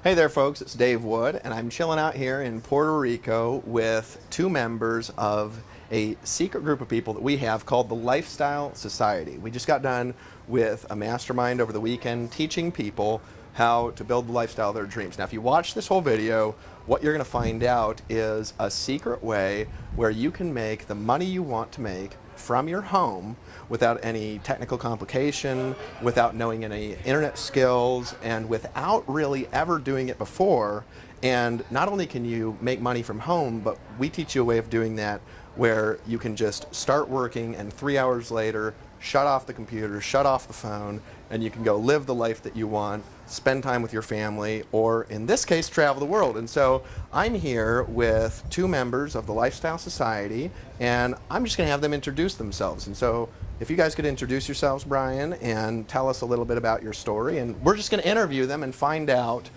Hey there, folks. It's Dave Wood, and I'm chilling out here in Puerto Rico with two members of a secret group of people that we have called the Lifestyle Society. We just got done with a mastermind over the weekend teaching people how to build the lifestyle of their dreams. Now, if you watch this whole video, what you're going to find out is a secret way where you can make the money you want to make from your home without any technical complication, without knowing any internet skills, and without really ever doing it before. And not only can you make money from home, but we teach you a way of doing that where you can just start working and 3 hours later shut off the computer, shut off the phone, and you can go live the life that you want, spend time with your family, or in this case, travel the world. And so I'm here with two members of the Lifestyle Society, and I'm just gonna have them introduce themselves. And so if you guys could introduce yourselves, Brian, and tell us a little bit about your story, and we're just gonna interview them and find out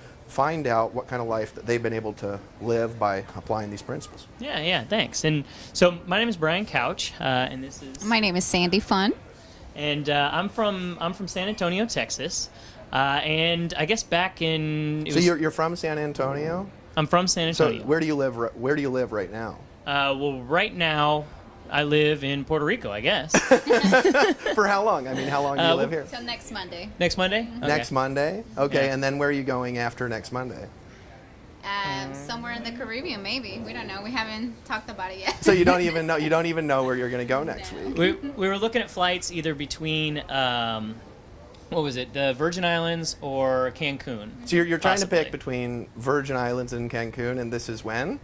what kind of life that they've been able to live by applying these principles. Yeah, thanks. And so my name is Brian Couch, and this is My name is Sandy Fun. and I'm from San Antonio, Texas, and I guess back in So you're from San Antonio? I'm from San So Antonio. where do you live? Where do you live right now? Well, right now I live in Puerto Rico, I guess. For how long? I mean, how long do you live here? So next Monday. Next Monday. Okay. Next Monday. Okay, Yeah. and then where are you going after next Monday? Somewhere in the Caribbean, maybe. We don't know. We haven't talked about it yet. So you don't even know. You don't even know where you're going to go next No. week. We were looking at flights either between what was it, the Virgin Islands or Cancun. So you're trying to possibly. pick between Virgin Islands and Cancun, and this is when?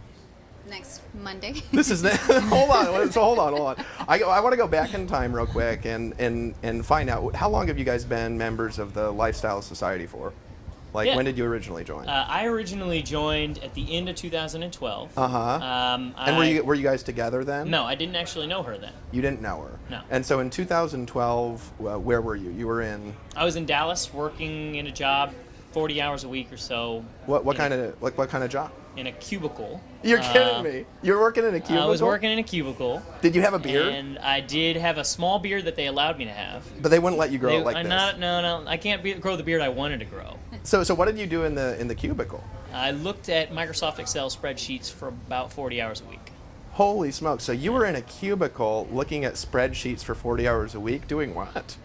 Next Monday. This is hold on. So hold on. I want to go back in time real quick and find out how long have you guys been members of the Lifestyle Society for? Like, Yeah. when did you originally join? I originally joined at the end of 2012. And were you guys together then? No, I didn't actually know her then. You didn't know her. No. And so in 2012, where were you? You were in I was in Dallas working in a job, 40 hours a week or so. what in kind of job? In a cubicle. You're kidding me. You're working in a cubicle? I was working in a cubicle. Did you have a beard? And I did have a small beard that they allowed me to have. But they wouldn't let you grow it like this. No, I can't grow the beard I wanted to grow. So what did you do in the cubicle? I looked at Microsoft Excel spreadsheets for about 40 hours a week. Holy smokes. So you were in a cubicle looking at spreadsheets for 40 hours a week doing what?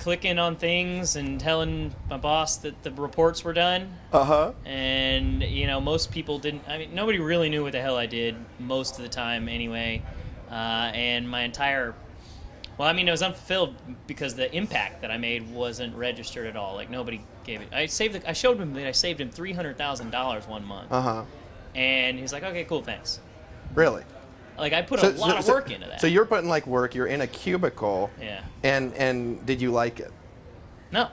Clicking on things and telling my boss that the reports were done. Uh-huh. And, most people didn't, nobody really knew what the hell I did most of the time anyway. And my entire, it was unfulfilled because the impact that I made wasn't registered at all. Like, nobody gave it. I showed him that I saved him $300,000 one month. Uh-huh. And he's like, okay, cool, thanks. Really? Like, I put a lot of work into that. So you're putting like work, you're in a cubicle. Yeah. And did you like it? No.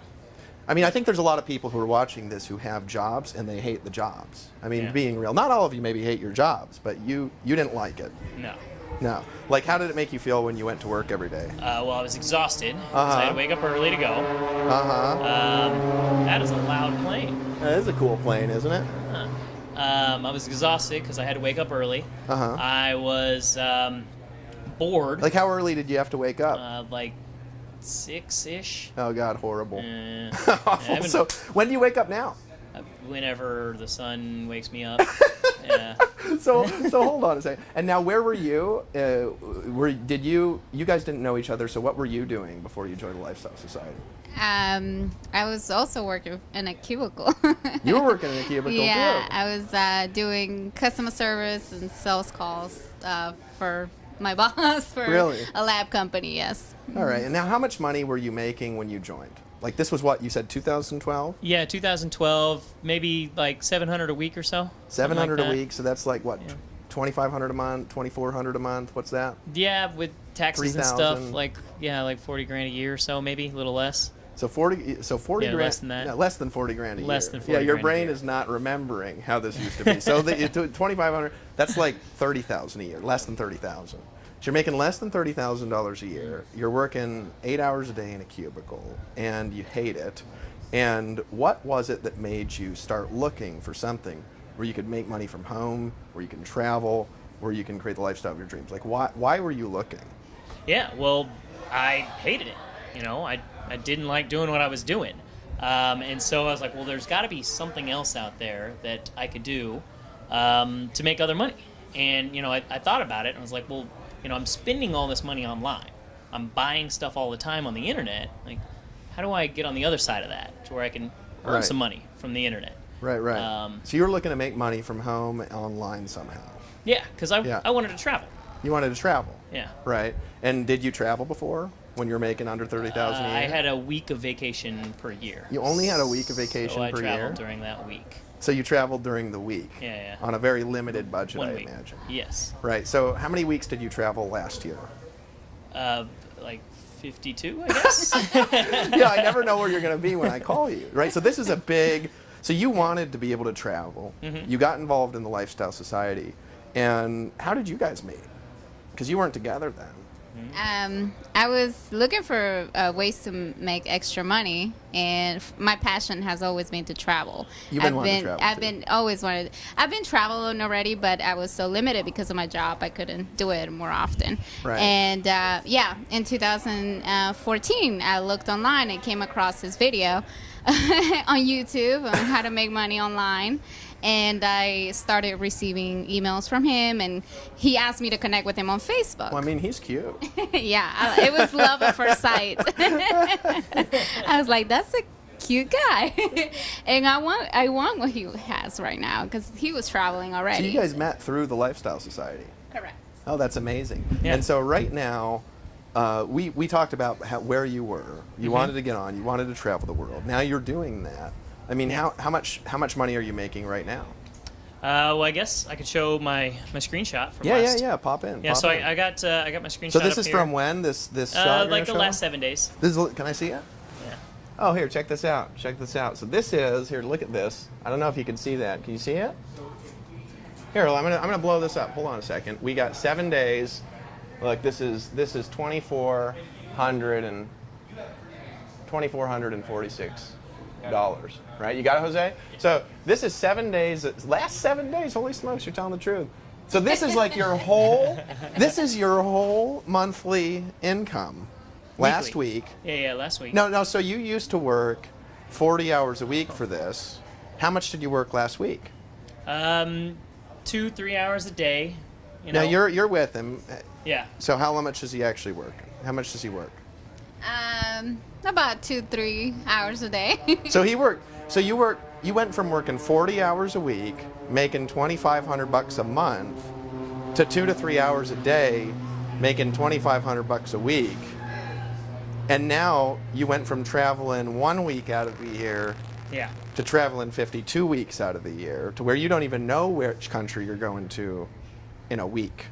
I mean, I think there's a lot of people who are watching this who have jobs and they hate the jobs. I mean, Yeah. being real. Not all of you maybe hate your jobs, but you didn't like it. No. No. Like, how did it make you feel when you went to work every day? I was exhausted. 'Cause I had to wake up early to go. Uh-huh. That is a loud plane. That is a cool plane, isn't it? I was exhausted because I had to wake up early. Uh-huh. I was bored. Like, how early did you have to wake up? Like 6-ish. Oh, God, horrible. Awful. Awful. So, when do you wake up now? Whenever the sun wakes me up. Yeah. So hold on a second. And now, where were you? You guys didn't know each other, so what were you doing before you joined the Lifestyle Society? I was also working in a cubicle. You were working in a cubicle, Yeah, too. I was doing customer service and sales calls for my boss for Really? a lab company, yes. All right. And now, how much money were you making when you joined? Like, this was what, you said 2012? Yeah, 2012, maybe like $700 a week or so. something like 700 a that. week, so that's like, what, Yeah. 2,500 a month, 2,400 a month? What's that? Yeah, with taxes and 3,000. stuff, like 40 grand a year or so, maybe a little less. So 40 Yeah, grand. less than that. No, less than 40 grand a year. Less than 40 Yeah, your grand a brain year. is not remembering how this used to be. So the 2,500, that's like 30,000 a year, less than 30,000. So you're making less than $30,000 a year. You're working 8 hours a day in a cubicle, and you hate it. And what was it that made you start looking for something where you could make money from home, where you can travel, where you can create the lifestyle of your dreams? Like, why were you looking? Yeah, well, I hated it. I didn't like doing what I was doing. And so I was like, well, there's got to be something else out there that I could do to make other money. And, I thought about it and I was like, well, I'm spending all this money online. I'm buying stuff all the time on the internet. Like, how do I get on the other side of that to where I can earn Right. some money from the internet? Right. So you were looking to make money from home online somehow. Yeah, because Yeah. I wanted to travel. You wanted to travel. Yeah. Right. And did you travel before when you were making under 30,000 a year? I had a week of vacation per year. You only had a week of vacation so I per traveled year? during that week. So you traveled during the week. Yeah. On a very limited budget, One I week. imagine. Yes. Right. So how many weeks did you travel last year? Like 52, I guess. Yeah, I never know where you're going to be when I call you. Right. So this is a big. So you wanted to be able to travel. Mm-hmm. You got involved in the Lifestyle Society, and how did you guys meet? Because you weren't together then. I was looking for ways to make extra money, and my passion has always been to travel. You've been wanting to travel, I've too. been always wanted. I've been traveling already, but I was so limited because of my job. I couldn't do it more often. Right. And in 2014, I looked online and came across this video on YouTube on how to make money online. And I started receiving emails from him, and he asked me to connect with him on Facebook. Well, I mean, he's cute. It was love at first sight. I was like, that's a cute guy. And I want what he has right now because he was traveling So already. you guys met through the Lifestyle Society. Correct. Oh, that's amazing. Yeah. And so right now, we talked about where you were. You Mm-hmm. wanted to get on. You wanted to travel the world. Now you're doing that. I mean, how much money are you making right now? Well, I guess I could show my screenshot from Yeah. last. Pop in. Yeah, pop so in. I got my screenshot. So this up is here. from when? This shot you're like the gonna show? last 7 days. This is, can I see it? Yeah. Oh, here, check this out. Check this out. So this is here. Look at this. I don't know if you can see that. Can you see it? Here, I'm gonna blow this up. Hold on a second. We got 7 days. Look, this is 2,446 dollars. Right? You got it, Jose? So this is 7 days. Last 7 days. Holy smokes, you're telling the truth. So this is like your whole. This is your whole monthly income. Last Weekly. week. Yeah, last week. No. So you used to work 40 hours a week for this. How much did you work last week? 2-3 hours a day. Now you're with him. Yeah. So how much does he actually work? How much does he work? About 2-3 hours a day. So he worked. So you went from working 40 hours a week, making $2,500 a month, to 2 to 3 hours a day, making $2,500 a week. And now you went from traveling 1 week out of the year Yeah. to traveling 52 weeks out of the year, to where you don't even know which country you're going to in a week.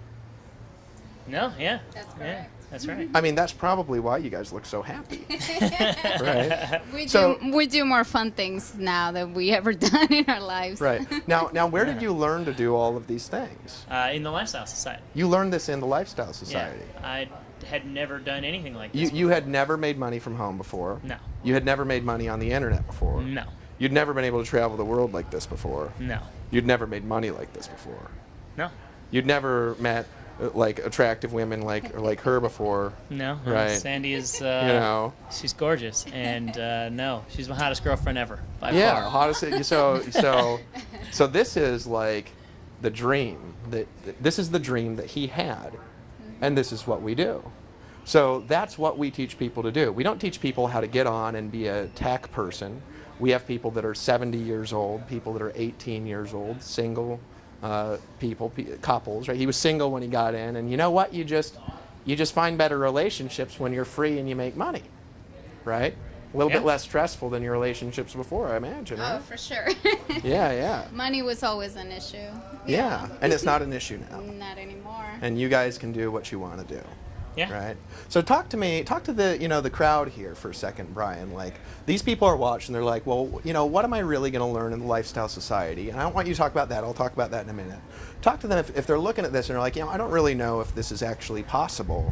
No. Yeah. That's Yeah. correct. That's right. I mean, that's probably why you guys look so happy, right? We do more fun things now than we ever done in our lives. Right. Now, where did you learn to do all of these things? In the Lifestyle Society. You learned this in the Lifestyle Yeah. Society. I had never done anything like this. You had never made money from home before. No. You had never made money on the internet before. No. You'd never been able to travel the world like this before. No. You'd never made money like this before. No. You'd never met like attractive women like her before. No. Right. Sandy is. You know. She's gorgeous, and no, she's my hottest girlfriend ever by Yeah, far. hottest. So this is like the dream this is the dream that he had, and this is what we do. So that's what we teach people to do. We don't teach people how to get on and be a tech person. We have people that are 70 years old, people that are 18 years old, single couples. Right? He was single when he got in, and you know what? You just find better relationships when you're free and you make money, right? A little Yeah. bit less stressful than your relationships before, I imagine. Oh, Right? for sure. Yeah. Money was always an issue. Yeah, and it's not an issue now. Not anymore. And you guys can do what you want to do. Yeah. Right. So talk to the the crowd here for a second, Brian. Like, these people are watching. They're like, well, what am I really going to learn in the Lifestyle Society? And I don't want you to talk about that. I'll talk about that in a minute. Talk to them if they're looking at this and they're like, I don't really know if this is actually possible.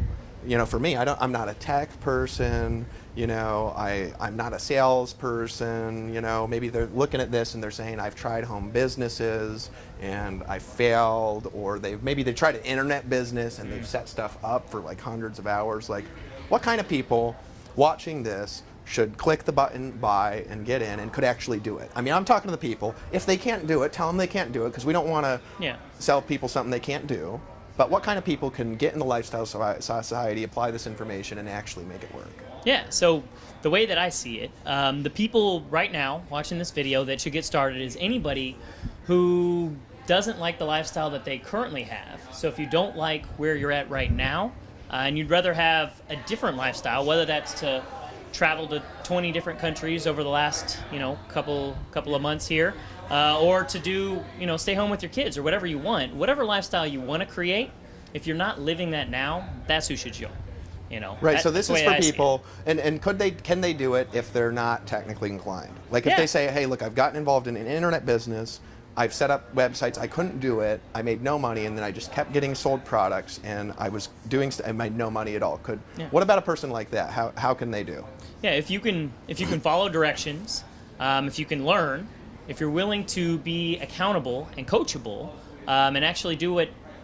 For me, I'm not a tech person. I'm not a salesperson. Maybe they're looking at this and they're saying, I've tried home businesses and I failed, or maybe they tried an internet business and they've set stuff up for like hundreds of hours. Like, what kind of people watching this should click the button, buy, and get in, and could actually do it. I mean, I'm talking to the people. If they can't do it, tell them they can't do it, because we don't want to Yeah. sell people something they can't do. But what kind of people can get in the lifestyle society, apply this information, and actually make it work? Yeah, so the way that I see it, the people right now watching this video that should get started is anybody who doesn't like the lifestyle that they currently have. So if you don't like where you're at right now, and you'd rather have a different lifestyle, whether that's to travel to 20 different countries over the last, couple of months here, or to do, stay home with your kids or whatever you want, whatever lifestyle you want to create, if you're not living that now, that's who should join. Right. So this that's is the way for I see it. people, and can they do it if they're not technically inclined? Like if Yeah. they say, hey, look, I've gotten involved in an internet business, I've set up websites, I couldn't do it, I made no money, and then I just kept getting sold products, and I was doing, I made no money at all. Yeah. What about a person like that? How can they do? Yeah, if you can follow directions, if you can learn, if you're willing to be accountable and coachable, and actually do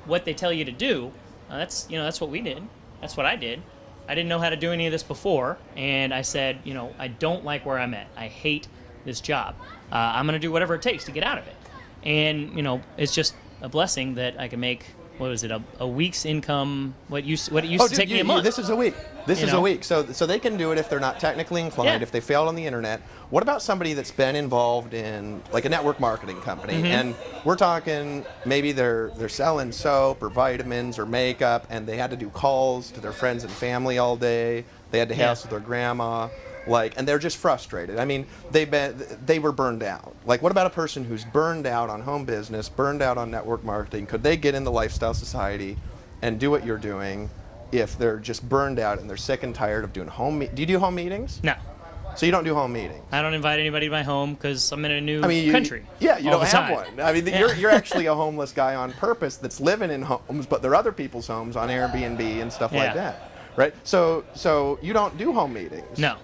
what they tell you to do, that's what we did. That's what I did. I didn't know how to do any of this before, and I said, I don't like where I'm at. I hate this job. I'm going to do whatever it takes to get out of it. And it's just a blessing that I can make. What was it? A week's income? What it used to take me a month. This is a week. This You is a know? week. So they can do it if they're not technically inclined, Yeah. if they failed on the internet. What about somebody that's been involved in like a network marketing company, Mm-hmm. and we're talking maybe they're selling soap or vitamins or makeup, and they had to do calls to their friends and family all day. They had to Yeah. hassle their grandma. And they're just frustrated. I mean, they were burned out. Like, what about a person who's burned out on home business, burned out on network marketing? Could they get in the lifestyle society and do what you're doing if they're just burned out and they're sick and tired of doing do you do home meetings? No, So you don't do home meetings? I don't invite anybody to my home because I'm in a new I mean, country. Yeah, you all don't the have time. one. I mean, you're actually a homeless guy on purpose that's living in homes, but they're other people's homes on Airbnb and stuff like Yeah. that, right? So you don't do home meetings? No,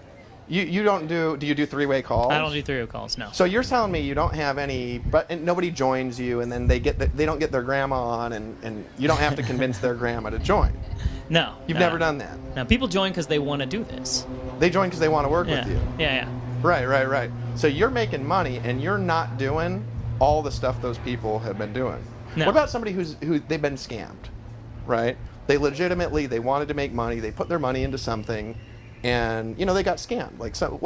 You don't do you do three-way calls? I don't do 3-way calls. No. So you're telling me you don't have any, and nobody joins you, and then they don't get their grandma on, and you don't have to convince their grandma to join. No. You've no. never done that. No, people join because they want to do this. They join because they want to work Yeah. with you. Yeah. Right. So you're making money, and you're not doing all the stuff those people have been doing. No. What about somebody who they've been scammed, right? They wanted to make money. They put their money into something, and they got scammed. Like, so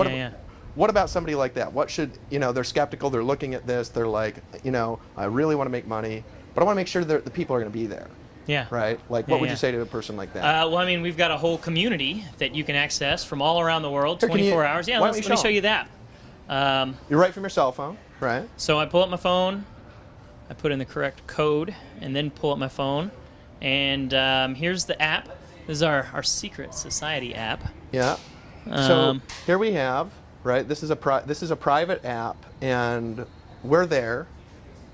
what about somebody like that? What should they're skeptical. They're looking at this. They're like, I really want to make money, but I want to make sure that the people are going to be there. Yeah. Right? Like, Yeah, what would yeah. you say to a person like that? Well, I mean, we've got a whole community that you can access from all around the world, Here, can 24 you- hours. Yeah, why let don't we me show show 'em? you that. You're right from your cell phone, right? So I pull up my phone, I put in the correct code, and then pull up my phone. And here's the app. This is our secret society app. Yeah. So Um, here we have, right? This is a private app, and we're there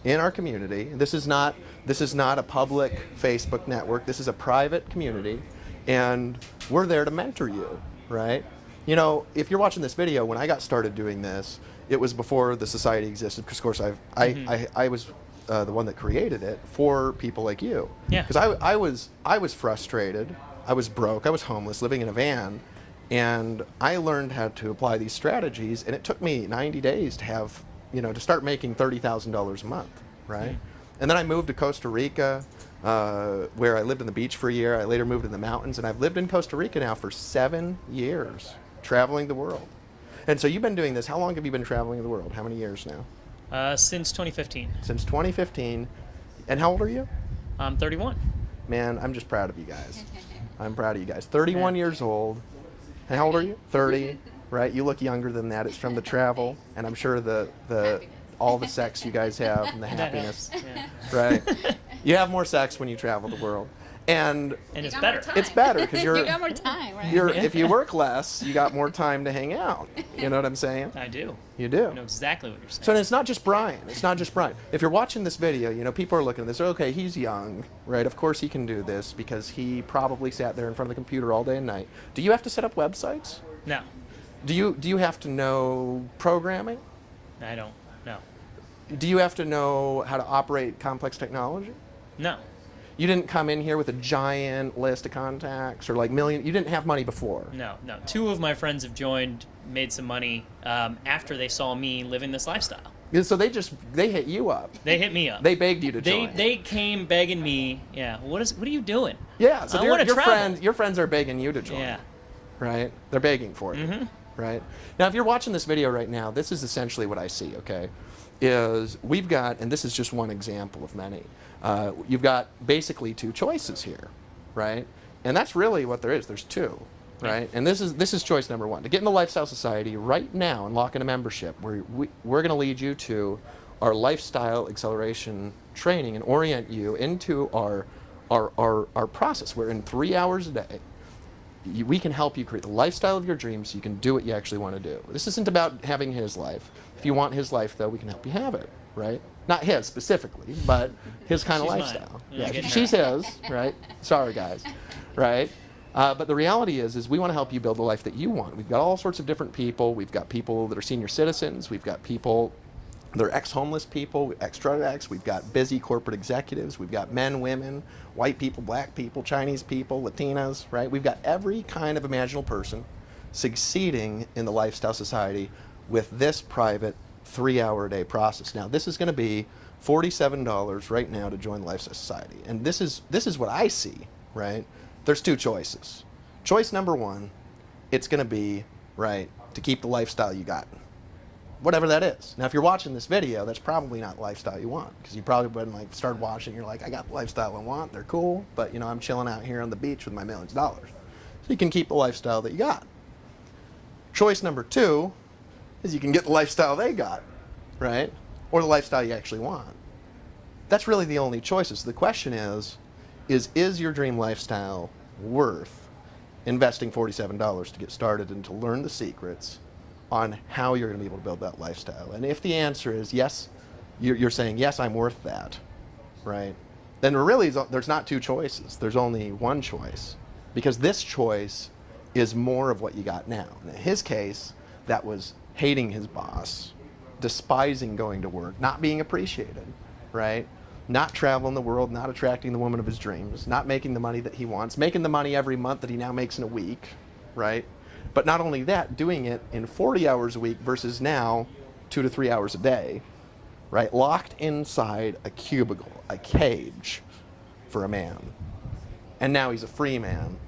in our community. This is not a public Facebook network. This is a private community, and we're there to mentor you, right? If you're watching this video, when I got started doing this, it was before the society existed. Because of course I was the one that created it for people like you. Yeah. Because I was frustrated. I was broke. I was homeless, living in a van. And I learned how to apply these strategies, and it took me 90 days to have, to start making $30,000 a month, right? And then I moved to Costa Rica, where I lived on the beach for a year. I later moved in the mountains, and I've lived in Costa Rica now for 7 years, traveling the world. And so you've been doing this. How long have you been traveling the world? How many years now? Since 2015. Since 2015. And how old are you? I'm 31. Man, I'm just proud of you guys. I'm proud of you guys. 31 years old. And how old are you? 30, right? You look younger than that. It's from the travel, and I'm sure all the sex you guys have and the happiness, right? You have more sex when you travel the world, and And it's You got better. more time. it's better because You got more time, right? if you work less, you got more time to hang out. You know what I'm saying? I do. You do. I know exactly what you're saying. So it's not just Brian. It's not just Brian. If you're watching this video, people are looking at this. Okay, he's young, right? Of course he can do this because he probably sat there in front of the computer all day and night. Do you have to set up websites? No, Do you have to know programming? I don't. No. Do you have to know how to operate complex technology? No. You didn't come in here with a giant list of contacts or like million. You didn't have money before. No. 2 of my friends have joined, made some money after they saw me living this lifestyle. So they hit you up. They hit me up. They begged you to join. They came begging me. Yeah. What are you doing? Yeah. So I wanna travel. your friends are begging you to join. Yeah. Right. They're begging for you. Mm-hmm. Right. Now, if you're watching this video right now, this is essentially what I see. Okay, is we've got, and this is just one example of many. You've got basically 2 choices here, right? And that's really what there is. There's 2, right? And this is choice number 1. To get in the Lifestyle Society right now and lock in a membership, we're going to lead you to our lifestyle acceleration training and orient you into our process. Where in 3 hours a day, we can help you create the lifestyle of your dreams so you can do what you actually want to do. This isn't about having his life. If you want his life, though, we can help you have it, right? Not his specifically, but his kind of She's lifestyle. mine. You're not getting She's her. his, right? Sorry, guys, right? But the reality is we want to help you build the life that you want. We've got all sorts of different people. We've got people that are senior citizens. We've got people that are ex-homeless people, ex-drug addicts. We've got busy corporate executives. We've got men, women, white people, black people, Chinese people, Latinas, right? We've got every kind of imaginable person succeeding in the Lifestyle Society with this private 3-hour-a-day process. Now, this is going to be $47 right now to join the Lifestyle Society. And this is what I see, right? There's 2 choices. Choice number 1, it's going to be, right, to keep the lifestyle you got. Whatever that is. Now, if you're watching this video, that's probably not the lifestyle you want, because you probably wouldn't like started watching. You're like, I got the lifestyle I want. They're cool, but I'm chilling out here on the beach with my millions of dollars. So you can keep the lifestyle that you got. Choice number 2 is you can get the lifestyle they got, right, or the lifestyle you actually want. That's really the only choices. The question is your dream lifestyle worth investing $47 to get started and to learn the secrets on how you're going to be able to build that lifestyle? And if the answer is yes, you're saying, yes, I'm worth that, right? Then really there's not 2 choices. There's only 1 choice, because this choice is more of what you got now. In his case, that was hating his boss, despising going to work, not being appreciated, right? Not traveling the world, not attracting the woman of his dreams, not making the money that he wants, making the money every month that he now makes in a week, right? But not only that, doing it in 40 hours a week versus now 2 to 3 hours a day, right? Locked inside a cubicle, a cage for a man. And now he's a free man,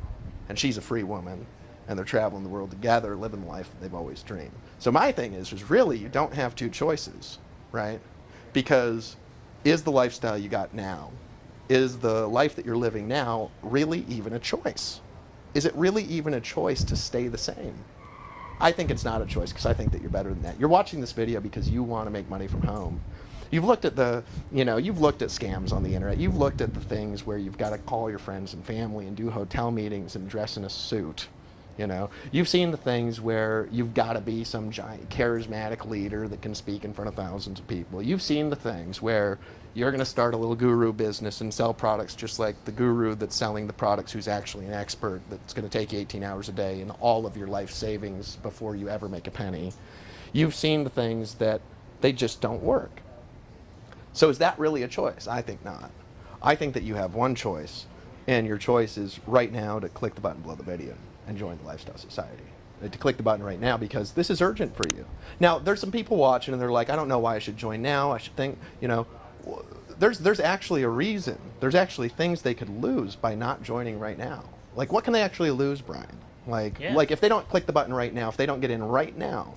and she's a free woman, and they're traveling the world together, living the life that they've always dreamed. So my thing is really you don't have 2 choices, right? Because is the lifestyle you got now, is the life that you're living now really even a choice? Is it really even a choice to stay the same? I think it's not a choice, because I think that you're better than that. You're watching this video because you want to make money from home. You've looked at you've looked at scams on the internet. You've looked at the things where you've got to call your friends and family and do hotel meetings and dress in a suit. You've seen the things where you've got to be some giant charismatic leader that can speak in front of thousands of people. You've seen the things where you're going to start a little guru business and sell products just like the guru that's selling the products, who's actually an expert, that's going to take you 18 hours a day and all of your life savings before you ever make a penny. You've seen the things that they just don't work. So is that really a choice? I think not. I think that you have 1 choice, and your choice is right now to click the button below the video and join the Lifestyle Society. To click the button right now, because this is urgent for you. Now, there's some people watching and they're like, I don't know why I should join now. I should think, there's actually a reason. There's actually things they could lose by not joining right now. Like, what can they actually lose, Brian? Like if they don't click the button right now, if they don't get in right now,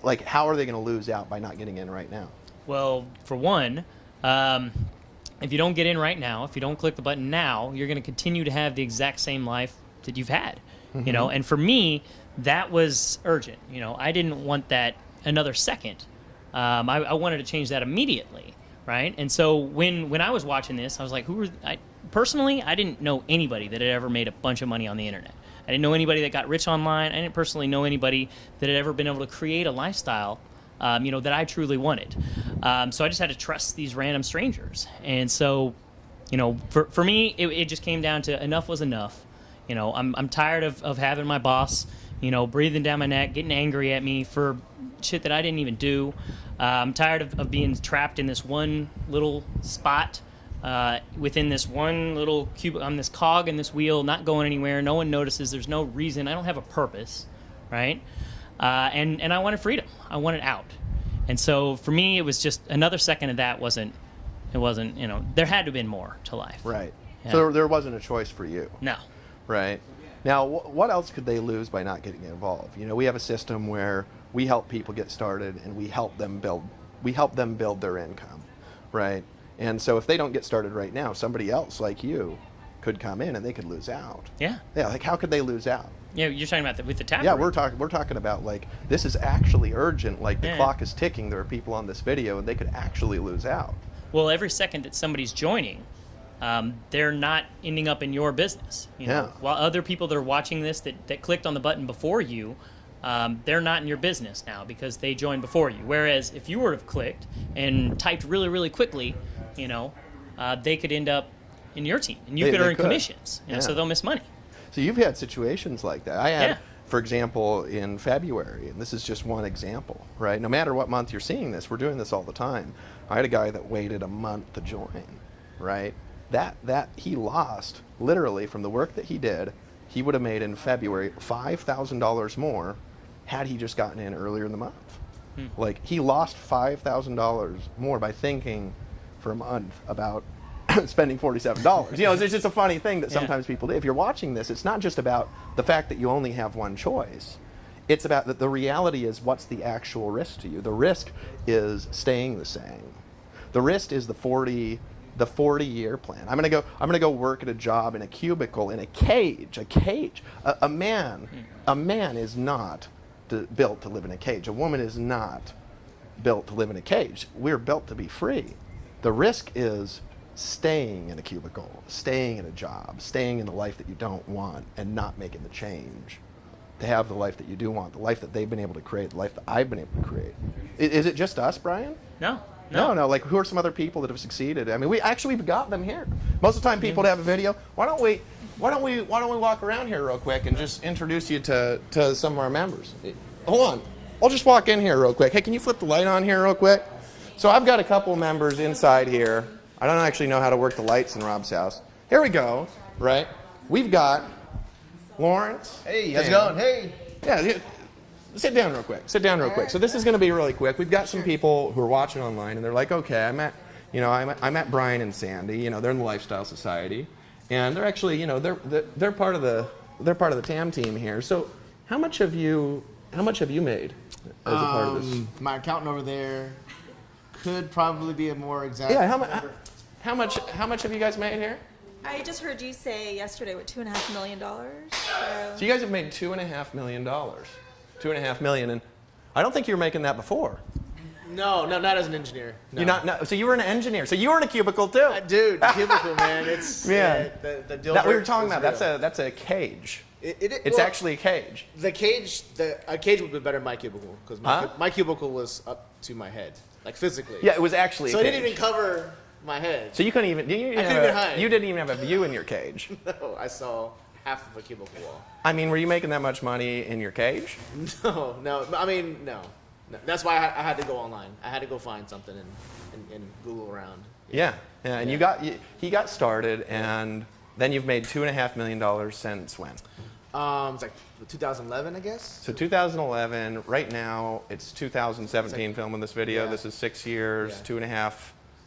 like, how are they going to lose out by not getting in right now? Well, for one, if you don't get in right now, if you don't click the button now, you're going to continue to have the exact same life that you've had. And for me, that was urgent. I didn't want that another second. I wanted to change that immediately, right? And so when I was watching this, I was like, personally, I didn't know anybody that had ever made a bunch of money on the internet. I didn't know anybody that got rich online. I didn't personally know anybody that had ever been able to create a lifestyle that I truly wanted. So I just had to trust these random strangers. And so, for me, it just came down to enough was enough. I'm tired of having my boss, breathing down my neck, getting angry at me for shit that I didn't even do. I'm tired of being trapped in this one little spot within this one little cube. I'm this cog in this wheel, not going anywhere. No one notices. There's no reason. I don't have a purpose, right? And I wanted freedom. I wanted out. And so for me, it was just another second of that wasn't. It wasn't. There had to have been more to life. Right. Yeah. So there wasn't a choice for you. No. Right. Now, what else could they lose by not getting involved? We have a system where we help people get started and we help them build their income, right? And so if they don't get started right now, somebody else like you could come in and they could lose out. Yeah. Yeah, like how could they lose out? Yeah, you're talking about with the tap. Yeah, room. we're talking about like this is actually urgent. Like the Yeah. clock is ticking. There are people on this video and they could actually lose out. Well, every second that somebody's joining, they're not ending up in your business. Yeah. While other people that are watching this that clicked on the button before you, they're not in your business now because they joined before you. Whereas if you were to have clicked and typed really, really quickly, they could end up in your team and you They could earn could. commissions. Yeah. So they'll miss money. So you've had situations like that. I had, Yeah. for example, in February, and this is just one example, right? No matter what month you're seeing this, we're doing this all the time. I had a guy that waited a month to join, right? That he lost literally from the work that he did. He would have made in February $5,000 more had he just gotten in earlier in the month. Like he lost $5,000 more by thinking for a month about spending $47. It's just a funny thing that sometimes people do. If you're watching this, it's not just about the fact that you only have one choice. It's about that the reality is what's the actual risk to you. The risk is staying the same. The risk is the 40-year plan. I'm gonna go work at a job in a cubicle in a cage. A man is not built to live in a cage. A woman is not built to live in a cage. We're built to be free. The risk is staying in a cubicle, staying in a job, staying in the life that you don't want and not making the change to have the life that you do want, the life that they've been able to create, the life that I've been able to create. Is it just us, Brian? No. No. Like, who are some other people that have succeeded? I mean, we've got them here. Most of the time, people have a video. Why don't we walk around here real quick and just introduce you to some of our members? Hold on. I'll just walk in here real quick. Hey, can you flip the light on here real quick? So I've got a couple members inside here. I don't actually know how to work the lights in Rob's house. Here we go. Right. We've got Lawrence. Hey, how's it going? Hey. Yeah. Sit down real quick. So this is going to be really quick. We've got some people who are watching online, and they're like, okay, I met Brian and Sandy. They're in the Lifestyle Society, and they're actually, they're part of the TAM team here. So how much have you made as a part of this? My accountant over there could probably be a more exact. Yeah. How much have you guys made here? I just heard you say yesterday, what, $2.5 million? So you guys have made $2.5 million. $2.5 million, and I don't think you were making that before. No, not as an engineer. No. You're not. So you were an engineer. So you were in a cubicle too. Dude, cubicle, man. It's Yeah. The deal That we were breaker talking is about. real. That's a cage. It's It's actually a cage. the cage. A cage would be better than my cubicle because Huh? my cubicle was up to my head, like physically. Yeah, it was actually. So a it cage. didn't even cover my head. So you couldn't even. You couldn't even hide. didn't even have a view in your cage. No, I saw half of a cubicle wall. I mean, were you making that much money in your cage? No. I mean, no. That's why I had to go online. I had to go find something and Google around. Yeah. And he got started, and then you've made $2.5 million since when? It's like 2011, I guess. So 2011. Right now, it's 2017 filming this video. Yeah. This is 6 years, Yeah. $2.5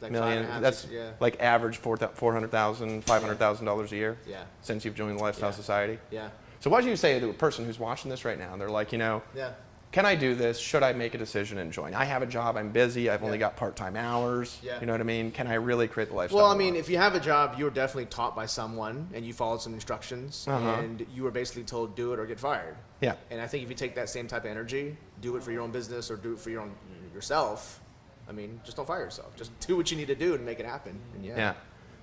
Like million. 5.5, That's 6, yeah. like average $400,000, $500,000 a year. Yeah. Since you've joined the Lifestyle Yeah. Society. Yeah. So what do you say to a person who's watching this right now? They're like, Yeah. can I do this? Should I make a decision and join? I have a job. I'm busy. I've only Yeah. got part-time hours. Yeah. You know what I mean? Can I really create the lifestyle? Well, I I mean, want? if you have a job, you were definitely taught by someone, and you followed some instructions, Uh-huh. and you were basically told do it or get fired. Yeah. And I think if you take that same type of energy, do it for your own business or do it for yourself. I mean, just don't fire yourself. Just do what you need to do to make it happen. And Yeah.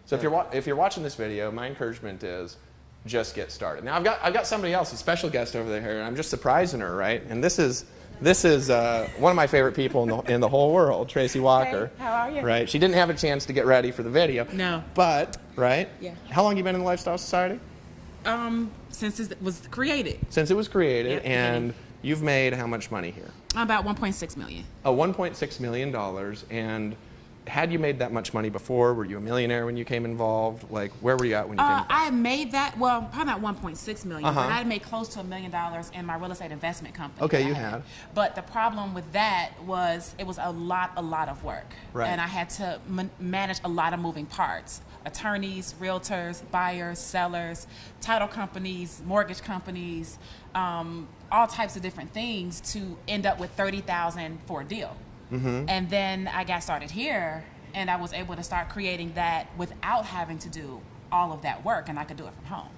So if you're watching this video, my encouragement is just get started. Now I've got somebody else, a special guest over there, and I'm just surprising her, right? And this is one of my favorite people in the whole world, Tracy Walker. Hey, how are you? Right. She didn't have a chance to get ready for the video. No. But right. Yeah. How long you been in the Lifestyle Society? Since it was created, Since it was created, Yep. and you've made how much money here? about 1.6 million. $1.6 million, and had you made that much money before? Were you a millionaire when you came involved? Like, where were you at when you came involved? I had made that, well, probably not 1.6 million, Uh-huh. but I had made close to $1 million in my real estate investment company. Okay, that I you had. But the problem with that was it was a lot of work. Right. And I had to manage a lot of moving parts. Attorneys, realtors, buyers, sellers, title companies, mortgage companies, all types of different things to end up with $30,000 for a deal. Mm-hmm. And then I got started here, and I was able to start creating that without having to do all of that work, and I could do it from home.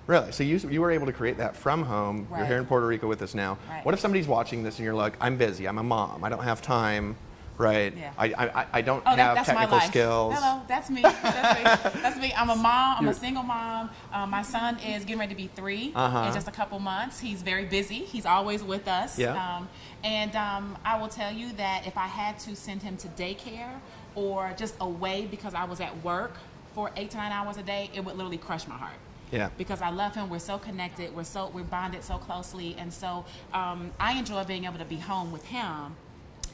Really? So you were able to create that from home. You're Right. here in Puerto Rico with us now. Right. What if somebody's watching this and you're like, I'm busy, I'm a mom, I don't have time, right? Yeah. I don't Oh, have that's my technical life. skills. Hello, that's me. That's me. That's me. I'm a mom. I'm a single mom. My son is getting ready to be 3 Uh-huh. in just a couple months. He's very busy. He's always with us. Yeah. I will tell you that if I had to send him to daycare or just away because I was at work for 8 to 9 hours a day, it would literally crush my heart. Yeah. Because I love him. We're so connected. We're bonded so closely, and so I enjoy being able to be home with him.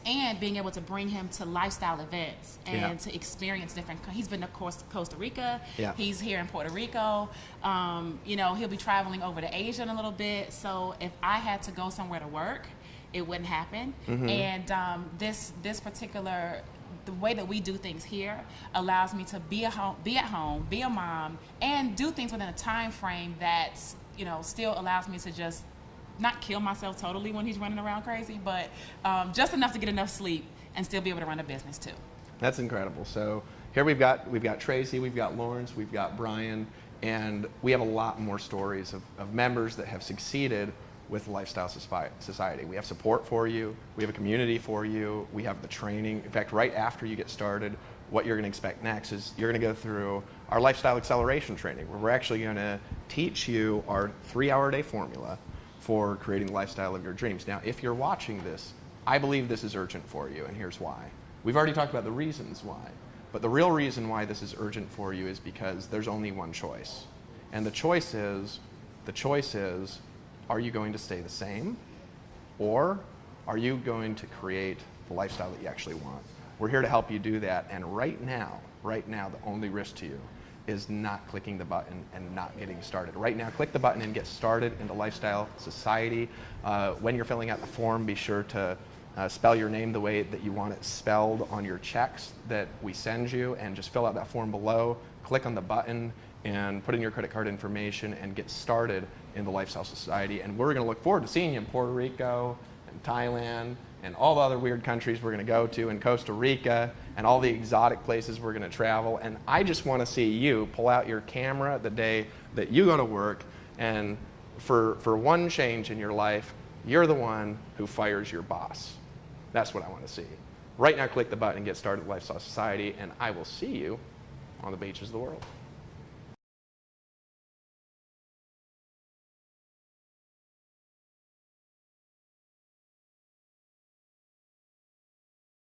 And being able to bring him to lifestyle events and Yeah. to experience different. He's been to Costa Rica. Yeah. He's here in Puerto Rico. He'll be traveling over to Asia in a little bit. So if I had to go somewhere to work, it wouldn't happen. Mm-hmm. And this particular, the way that we do things here allows me to be at home, be a mom, and do things within a time frame that still allows me to just not kill myself totally when he's running around crazy, but just enough to get enough sleep and still be able to run a business too. That's incredible. So here we've got Tracy, we've got Lawrence, we've got Brian, and we have a lot more stories of members that have succeeded with Lifestyle Society. We have support for you, we have a community for you, we have the training. In fact, right after you get started, what you're going to expect next is you're going to go through our Lifestyle Acceleration training, where we're actually going to teach you our 3-hour-a-day formula for creating the lifestyle of your dreams. Now, if you're watching this, I believe this is urgent for you, and here's why. We've already talked about the reasons why, but the real reason why this is urgent for you is because there's only one choice. And the choice is, are you going to stay the same, or are you going to create the lifestyle that you actually want? We're here to help you do that, and right now, the only risk to you is not clicking the button and not getting started. Right now, click the button and get started in the Lifestyle Society. When you're filling out the form, be sure to spell your name the way that you want it spelled on your checks that we send you, and just fill out that form below, click on the button, and put in your credit card information and get started in the Lifestyle Society. And we're gonna look forward to seeing you in Puerto Rico and Thailand and all the other weird countries we're going to go to, in Costa Rica, and all the exotic places we're going to travel. And I just want to see you pull out your camera the day that you go to work, and for one change in your life, you're the one who fires your boss. That's what I want to see. Right now, click the button and get started with Lifestyle Society, and I will see you on the beaches of the world.